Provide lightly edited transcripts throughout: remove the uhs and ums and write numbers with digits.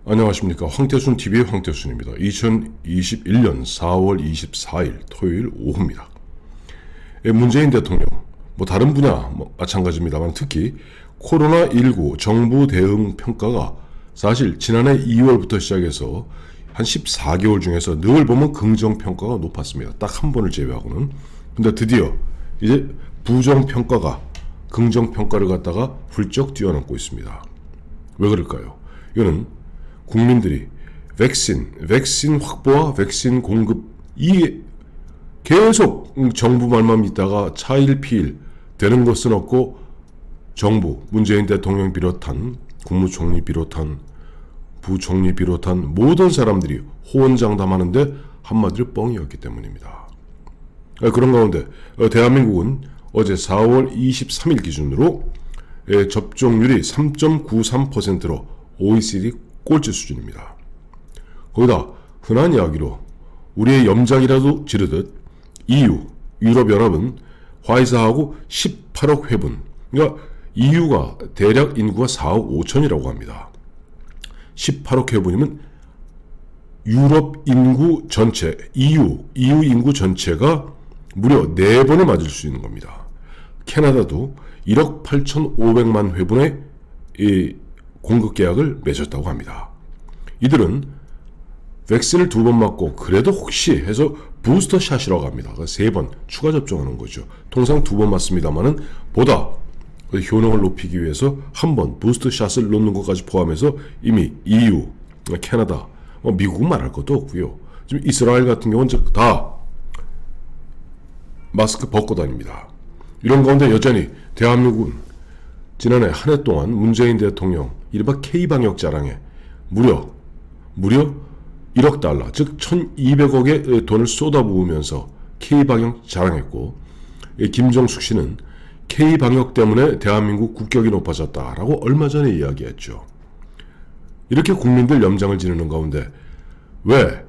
안녕하십니까. 황태순TV의 황태순입니다. 2021년 4월 24일 토요일 오후입니다. 문재인 대통령, 다른 분야 마찬가지입니다만 특히 코로나19 정부 대응 평가가 사실 지난해 2월부터 시작해서 한 14개월 중에서 늘 보면 긍정평가가 높았습니다. 딱 한 번을 제외하고는. 근데 드디어 이제 부정평가가 긍정평가를 갖다가 훌쩍 뛰어넘고 있습니다. 왜 그럴까요? 이거는 국민들이 백신 확보와 백신 공급 이 계속 정부 말만 믿다가 차일피일 되는 것은 없고 정부 문재인 대통령 비롯한 국무총리 비롯한 부총리 비롯한 모든 사람들이 호언장담하는데 한마디로 뻥이었기 때문입니다. 그런 가운데 대한민국은 어제 4월 23일 기준으로 접종률이 3.93%로 OECD 꼴찌 수준입니다. 거기다 흔한 이야기로 우리의 염장이라도 지르듯 유럽연합은 화이자하고 18억 회분, 그러니까 EU가 대략 인구가 4억 5천이라고 합니다. 18억 회분이면 유럽 인구 전체, EU 인구 전체가 무려 4번에 맞을 수 있는 겁니다. 캐나다도 1억 8,500만 회분의 공급 계약을 맺었다고 합니다. 이들은 백신을 2번 맞고 그래도 혹시 해서 부스터 샷이라고 합니다. 3번 추가 접종하는 거죠. 통상 2번 맞습니다만은 보다 효능을 높이기 위해서 한 번 부스터 샷을 놓는 것까지 포함해서 이미 EU, 캐나다, 미국은 말할 것도 없고요. 지금 이스라엘 같은 경우는 다 마스크 벗고 다닙니다. 이런 가운데 여전히 대한민국은 지난해 한 해 동안 문재인 대통령 이른바 K방역 자랑에 무려 1억 달러, 즉 1200억의 돈을 쏟아부으면서 K방역 자랑했고, 김정숙 씨는 K방역 때문에 대한민국 국격이 높아졌다라고 얼마 전에 이야기했죠. 이렇게 국민들 염장을 지르는 가운데 왜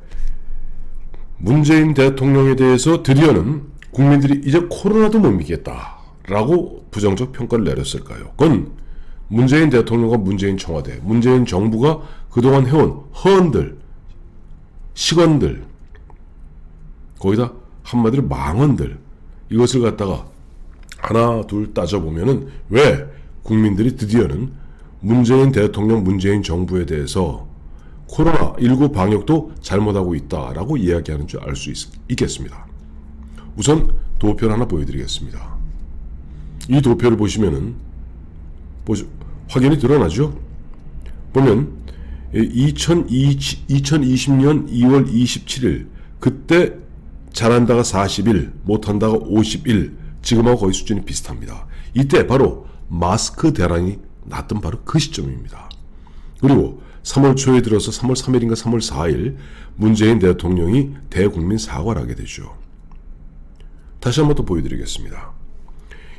문재인 대통령에 대해서 드디어는 국민들이 이제 코로나도 못 믿겠다라고 부정적 평가를 내렸을까요? 그건 문재인 대통령과 문재인 청와대, 문재인 정부가 그동안 해온 허언들, 시건들, 거기다 한마디로 망언들, 이것을 갖다가 하나 둘 따져보면은 왜 국민들이 드디어는 문재인 대통령, 문재인 정부에 대해서 코로나19 방역도 잘못하고 있다라고 이야기하는 줄 알 수 있겠습니다. 우선 도표를 하나 보여드리겠습니다. 이 도표를 보시면은 확연히 드러나죠? 보면 2020년 2월 27일 그때 잘한다가 41, 못한다가 51, 지금하고 거의 수준이 비슷합니다. 이때 바로 마스크 대란이 났던 바로 그 시점입니다. 그리고 3월 초에 들어서 3월 3일인가 3월 4일 문재인 대통령이 대국민 사과를 하게 되죠. 다시 한번 더 보여드리겠습니다.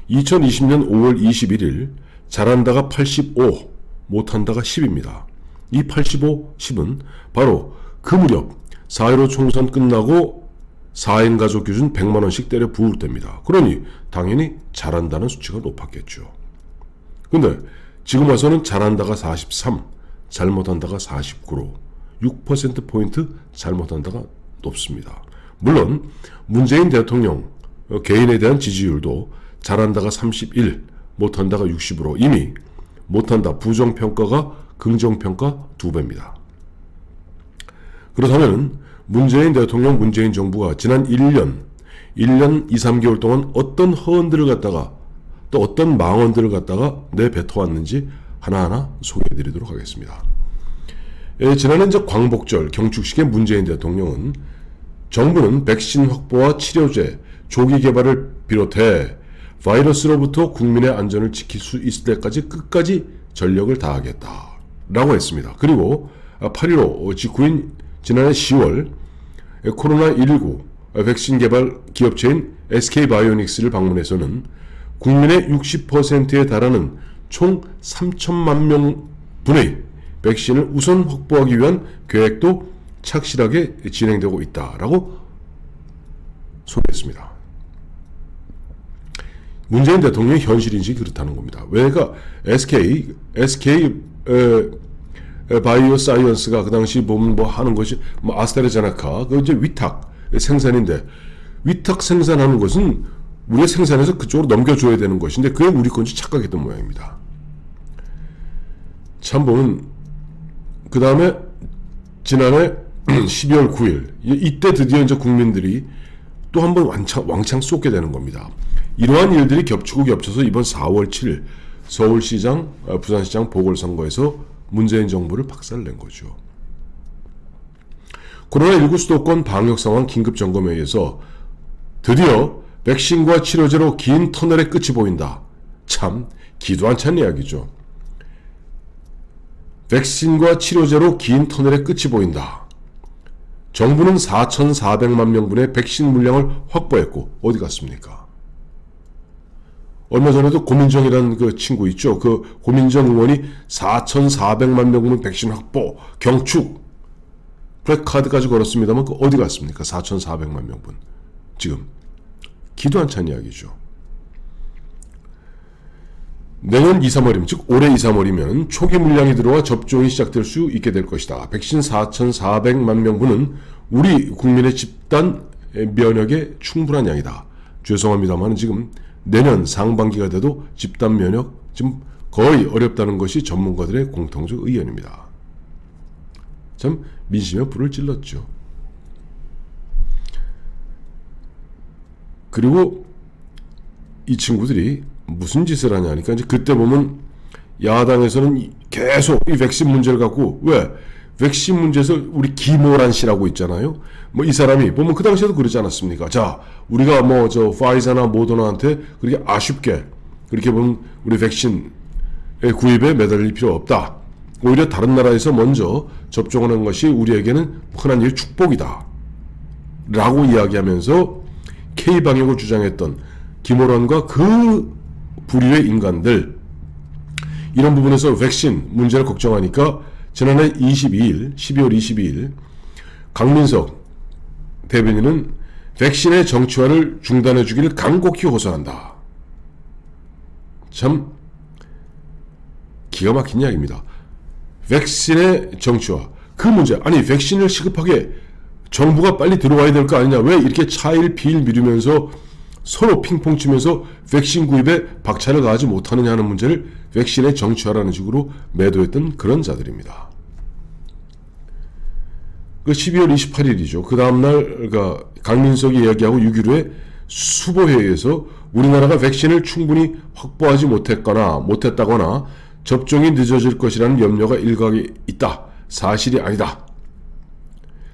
2020년 5월 21일 잘한다가 85, 못한다가 10입니다. 이 85, 10은 바로 그 무렵 4.15 총선 끝나고 4인 가족 기준 100만원씩 때려 부을 때입니다. 그러니 당연히 잘한다는 수치가 높았겠죠. 근데 지금 와서는 잘한다가 43, 잘못한다가 49로 6%포인트 잘못한다가 높습니다. 물론 문재인 대통령 개인에 대한 지지율도 잘한다가 31, 못한다가 60으로 이미 못한다 부정평가가 긍정평가 2배입니다. 그렇다면 문재인 대통령, 문재인 정부가 지난 1년 2, 3개월 동안 어떤 허언들을 갖다가 또 어떤 망언들을 갖다가 내뱉어왔는지 하나하나 소개해드리도록 하겠습니다. 지난해 광복절 경축식에 문재인 대통령은 정부는 백신 확보와 치료제, 조기 개발을 비롯해 바이러스로부터 국민의 안전을 지킬 수 있을 때까지 끝까지 전력을 다하겠다라고 했습니다. 그리고 8.15 직후인 지난해 10월 코로나19 백신 개발 기업체인 SK바이오닉스를 방문해서는 국민의 60%에 달하는 총 3천만 명분의 백신을 우선 확보하기 위한 계획도 착실하게 진행되고 있다라고 소개했습니다. 문재인 대통령의 현실인식이 그렇다는 겁니다. 왜가 SK 바이오 사이언스가 그 당시 보면 뭐 하는 것이 뭐 아스트라제네카 그 이제 위탁 생산인데 위탁 생산하는 것은 우리가 생산해서 그쪽으로 넘겨줘야 되는 것인데 그게 우리 건지 착각했던 모양입니다. 참 보면 그 다음에 지난해 12월 9일 이때 드디어 이제 국민들이 또 한 번 왕창 쏟게 되는 겁니다. 이러한 일들이 겹치고 겹쳐서 이번 4월 7일 서울시장, 부산시장 보궐선거에서 문재인 정부를 박살낸 거죠. 코로나19 수도권 방역 상황 긴급 점검회의에서 드디어 백신과 치료제로 긴 터널의 끝이 보인다. 참 기도 안 찬 이야기죠. 백신과 치료제로 긴 터널의 끝이 보인다. 정부는 4,400만 명분의 백신 물량을 확보했고 어디 갔습니까? 얼마 전에도 고민정이라는 그 친구 있죠. 그 고민정 의원이 4,400만 명분 백신 확보 경축 플래카드까지 걸었습니다만 그 어디 갔습니까? 4,400만 명분. 지금 기도 안 찬 이야기죠. 내년 2, 3월이면 즉 올해 2, 3월이면 초기 물량이 들어와 접종이 시작될 수 있게 될 것이다. 백신 4,400만 명분은 우리 국민의 집단 면역에 충분한 양이다. 죄송합니다만 지금 내년 상반기가 돼도 집단 면역 지금 거의 어렵다는 것이 전문가들의 공통적 의견입니다. 참 민심에 불을 찔렀죠. 그리고 이 친구들이 무슨 짓을 하냐 하니까 이제 그때 보면 야당에서는 계속 이 백신 문제를 갖고 왜 백신 문제에서 우리 김오란 씨라고 있잖아요. 뭐 이 사람이 보면 그 당시에도 그러지 않았습니까? 자, 우리가 뭐 저 파이자나 모더나한테 그렇게 아쉽게 그렇게 보면 우리 백신의 구입에 매달릴 필요 없다. 오히려 다른 나라에서 먼저 접종하는 것이 우리에게는 흔한 일 축복이다. 라고 이야기하면서 K방역을 주장했던 김오란과 그 부류의 인간들 이런 부분에서 백신 문제를 걱정하니까 지난해 12일 12월 22일 강민석 대변인은 백신의 정치화를 중단해 주기를 간곡히 호소한다. 참 기가 막힌 이야기입니다. 백신의 정치화 그 문제 아니 백신을 시급하게 정부가 빨리 들어와야 될 거 아니냐 왜 이렇게 차일 피일 미루면서 서로 핑퐁 치면서 백신 구입에 박차를 가하지 못하느냐 하는 문제를 백신의 정치화라는 식으로 매도했던 그런 자들입니다. 그 12월 28일이죠. 그 다음날 그러니까 강민석이 이야기하고 6.15에 수보회의에서 우리나라가 백신을 충분히 확보하지 못했다거나 접종이 늦어질 것이라는 염려가 일각에 있다. 사실이 아니다.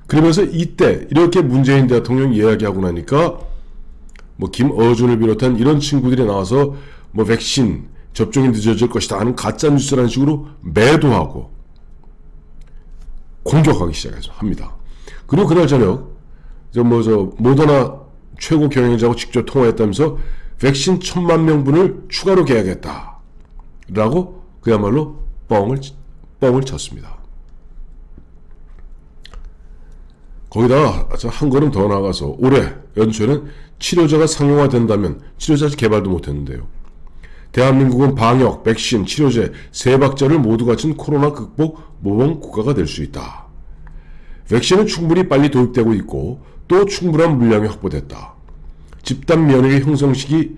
그러면서 이때 이렇게 문재인 대통령 이야기하고 나니까 뭐 김어준을 비롯한 이런 친구들이 나와서 뭐 백신 접종이 늦어질 것이다 하는 가짜 뉴스라는 식으로 매도하고 공격하기 시작합니다. 그리고 그날 저녁 모더나 최고 경영자하고 직접 통화했다면서 백신 1,000만 명분을 추가로 계약했다. 라고 그야말로 뻥을 쳤습니다. 거기다가 한 걸음 더 나가서 올해 연초에는 치료제가 상용화된다면 치료제 아직 개발도 못했는데요. 대한민국은 방역, 백신, 치료제 세 박자를 모두 갖춘 코로나 극복 모범 국가가 될 수 있다. 백신은 충분히 빨리 도입되고 있고 또 충분한 물량이 확보됐다. 집단 면역의 형성 시기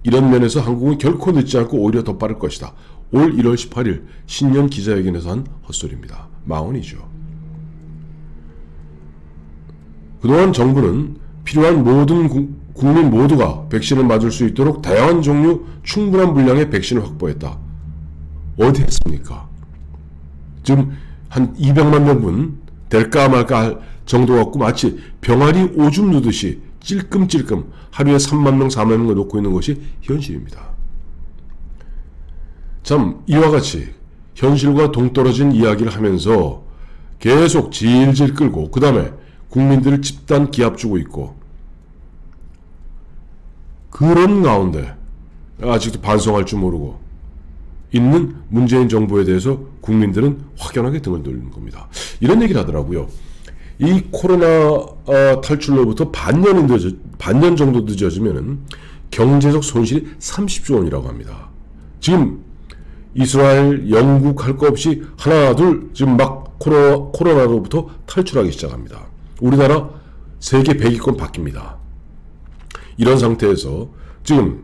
이런 면에서 한국은 결코 늦지 않고 오히려 더 빠를 것이다. 올 1월 18일 신년 기자회견에서 한 헛소리입니다. 망언이죠. 그동안 정부는 필요한 모든 국민 모두가 백신을 맞을 수 있도록 다양한 종류 충분한 물량의 백신을 확보했다. 어디 했습니까? 지금 한 200만 명분 될까 말까 할 정도 갖고 마치 병아리 오줌 누듯이 찔끔찔끔 하루에 3만 명, 4만 명을 놓고 있는 것이 현실입니다. 참 이와 같이 현실과 동떨어진 이야기를 하면서 계속 질질 끌고 그 다음에 국민들을 집단 기합 주고 있고 그런 가운데 아직도 반성할 줄 모르고 있는 문재인 정부에 대해서 국민들은 확연하게 등을 돌리는 겁니다. 이런 얘기를 하더라고요. 이 코로나 탈출로부터 반년 정도 늦어지면 경제적 손실이 30조 원이라고 합니다. 지금 이스라엘, 영국 할 거 없이 하나 둘 지금 막 코로나로부터 탈출하기 시작합니다. 우리나라 세계 100위권 바뀝니다. 이런 상태에서 지금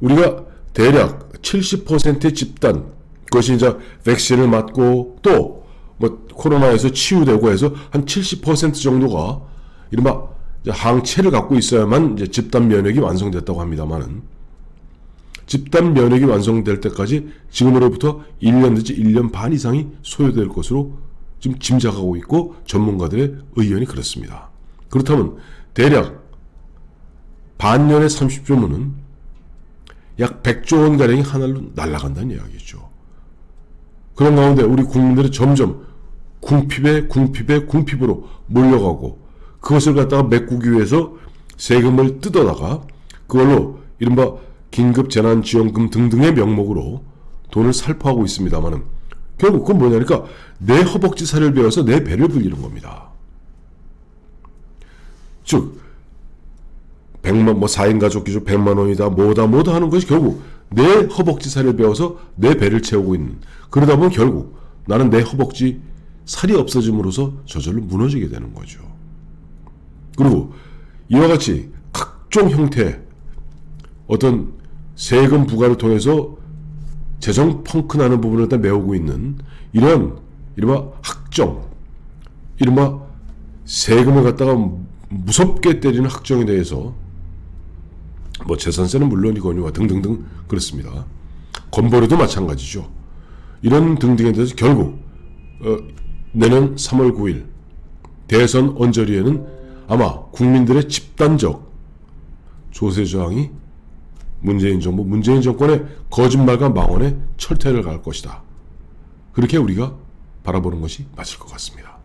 우리가 대략 70%의 집단, 그것이 이제 백신을 맞고 또 뭐 코로나에서 치유되고 해서 한 70% 정도가 이른바 항체를 갖고 있어야만 이제 집단 면역이 완성됐다고 합니다만은, 집단 면역이 완성될 때까지 지금으로부터 1년 내지 1년 반 이상이 소요될 것으로 지금 짐작하고 있고 전문가들의 의견이 그렇습니다. 그렇다면 대략 반년에 30조면은 약 100조 원가량이 하늘로 날아간다는 이야기죠. 그런 가운데 우리 국민들은 점점 궁핍으로 몰려가고 그것을 갖다가 메꾸기 위해서 세금을 뜯어다가 그걸로 이른바 긴급재난지원금 등등의 명목으로 돈을 살포하고 있습니다만은 결국 그건 뭐냐니까 내 허벅지 살을 베어서 내 배를 불리는 겁니다. 즉 100만 4인 가족 기준 100만 원이다 뭐다 하는 것이 결국 내 허벅지 살을 베어서 내 배를 채우고 있는, 그러다 보면 결국 나는 내 허벅지 살이 없어짐으로써 저절로 무너지게 되는 거죠. 그리고 이와 같이 각종 형태의 어떤 세금 부과를 통해서 재정 펑크 나는 부분을 다 메우고 있는 이런 이른바 학정, 이른바 세금을 갖다가 무섭게 때리는 학정에 대해서 뭐 재산세는 물론이거니와 등등등 그렇습니다. 건보료도 마찬가지죠. 이런 등등에 대해서 결국 내년 3월 9일 대선 언저리에는 아마 국민들의 집단적 조세저항이 문재인 정부, 문재인 정권의 거짓말과 망언에 철퇴를 갈 것이다. 그렇게 우리가 바라보는 것이 맞을 것 같습니다.